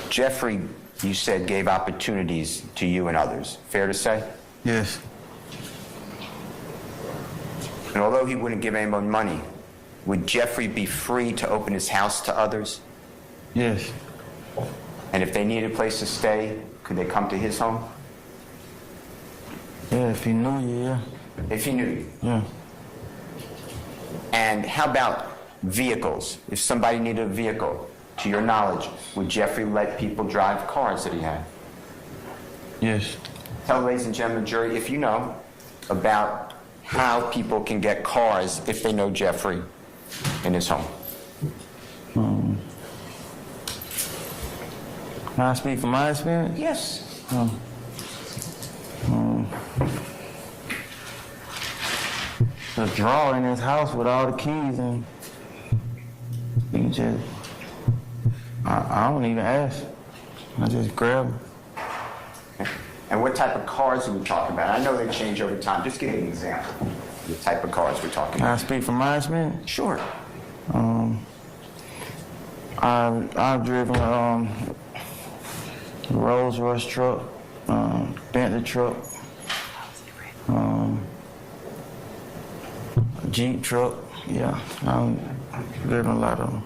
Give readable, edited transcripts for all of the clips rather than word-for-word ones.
Jeffrey, you said, gave opportunities to you and others. Fair to say? Yes. And although he wouldn't give anyone money, would Jeffrey be free to open his house to others? Yes. And if they needed a place to stay, could they come to his home? Yeah, if he knew you, yeah. If he knew you? Yeah. And how about vehicles? If somebody needed a vehicle, to your knowledge, would Jeffrey let people drive cars that he had? Yes. Tell ladies and gentlemen, jury, if you know about how people can get cars if they know Jeffrey in his home. Can I speak from my experience? Yes. The drawer in his house with all the keys, and you just, I don't even ask. I just grab them. And what type of cars are we talking about? I know they change over time. Just give me an example of the type of cars we're talking Can I about. speak from my experience? Sure. I've driven Rolls Royce truck, Bentley truck, Jeep truck. Yeah, I've driven a lot of them.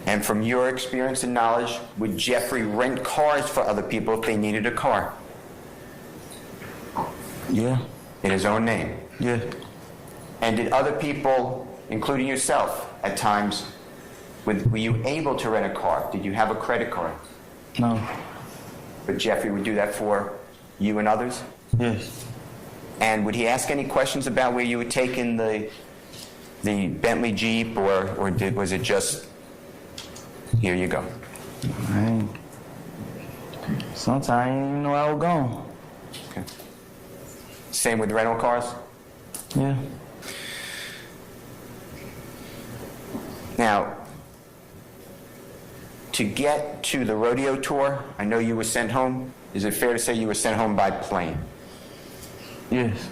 And from your experience and knowledge, would Jeffrey rent cars for other people if they needed a car? Yeah. In his own name? Yeah. And did other people, including yourself, at times, were you able to rent a car? Did you have a credit card? No. But Jeffrey would do that for you and others? Yes. And would he ask any questions about where you would take in the Bentley Jeep, or was it just, here you go? Sometimes I didn't even know I was gone. Okay. Same with rental cars? Yeah. Now, to get to the rodeo tour, I know you were sent home. Is it fair to say you were sent home by plane? Yes.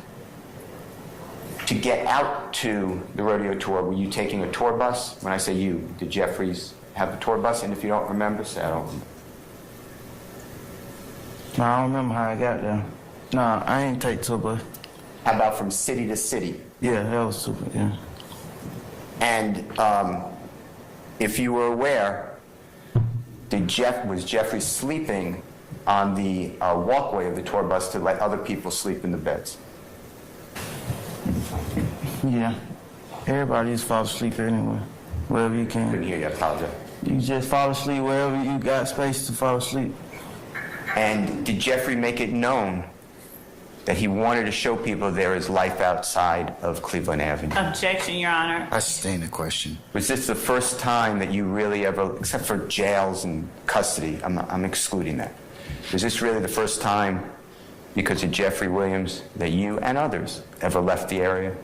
To get out to the rodeo tour, were you taking a tour bus? When I say you, did Jeffries have a tour bus? And if you don't remember, say I don't remember. No, I don't remember how I got there. No, I ain't take tour bus. How about from city to city? Yeah, that was super, yeah. And if you were aware, was Jeffrey sleeping on the walkway of the tour bus to let other people sleep in the beds? Yeah. Everybody just fall asleep anyway, wherever you Couldn't can. hear you, I apologize. You just fall asleep wherever you got space to fall asleep. And did Jeffrey make it known that he wanted to show people there is life outside of Cleveland Avenue? Objection, Your Honor. I sustain the question. Was this the first time that you really ever, except for jails and custody, I'm excluding that. Was this really the first time, because of Jeffery Williams, that you and others ever left the area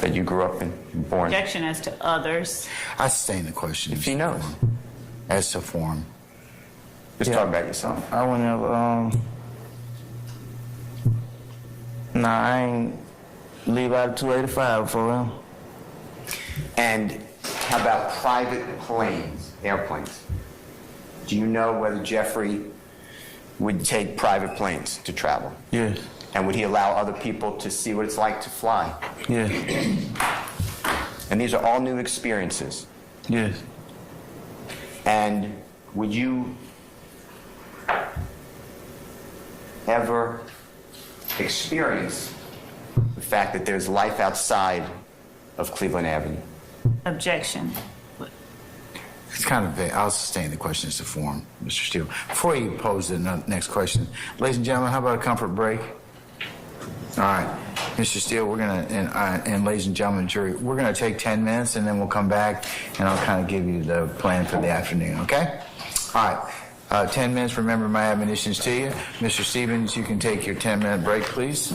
that you grew up in, born? Objection as to others. I sustain the question. If he knows. As to form. Just Yeah. talk about yourself. I wouldn't have, I ain't leave out of 285 for him. And how about private planes, airplanes? Do you know whether Jeffrey would take private planes to travel? Yes. And would he allow other people to see what it's like to fly? Yes. And these are all new experiences. Yes. And would you ever experience the fact that there's life outside of Cleveland Avenue? Objection. It's kind of vague. I'll sustain the question as to form, Mr. Steele. Before you pose the next question, ladies and gentlemen, how about a comfort break? All right. Mr. Steele, we're going to, and ladies and gentlemen, jury, we're going to take 10 minutes and then we'll come back and I'll kind of give you the plan for the afternoon, okay? All right. 10 minutes. Remember my admonitions to you. Mr. Stevens, you can take your 10-minute break, please.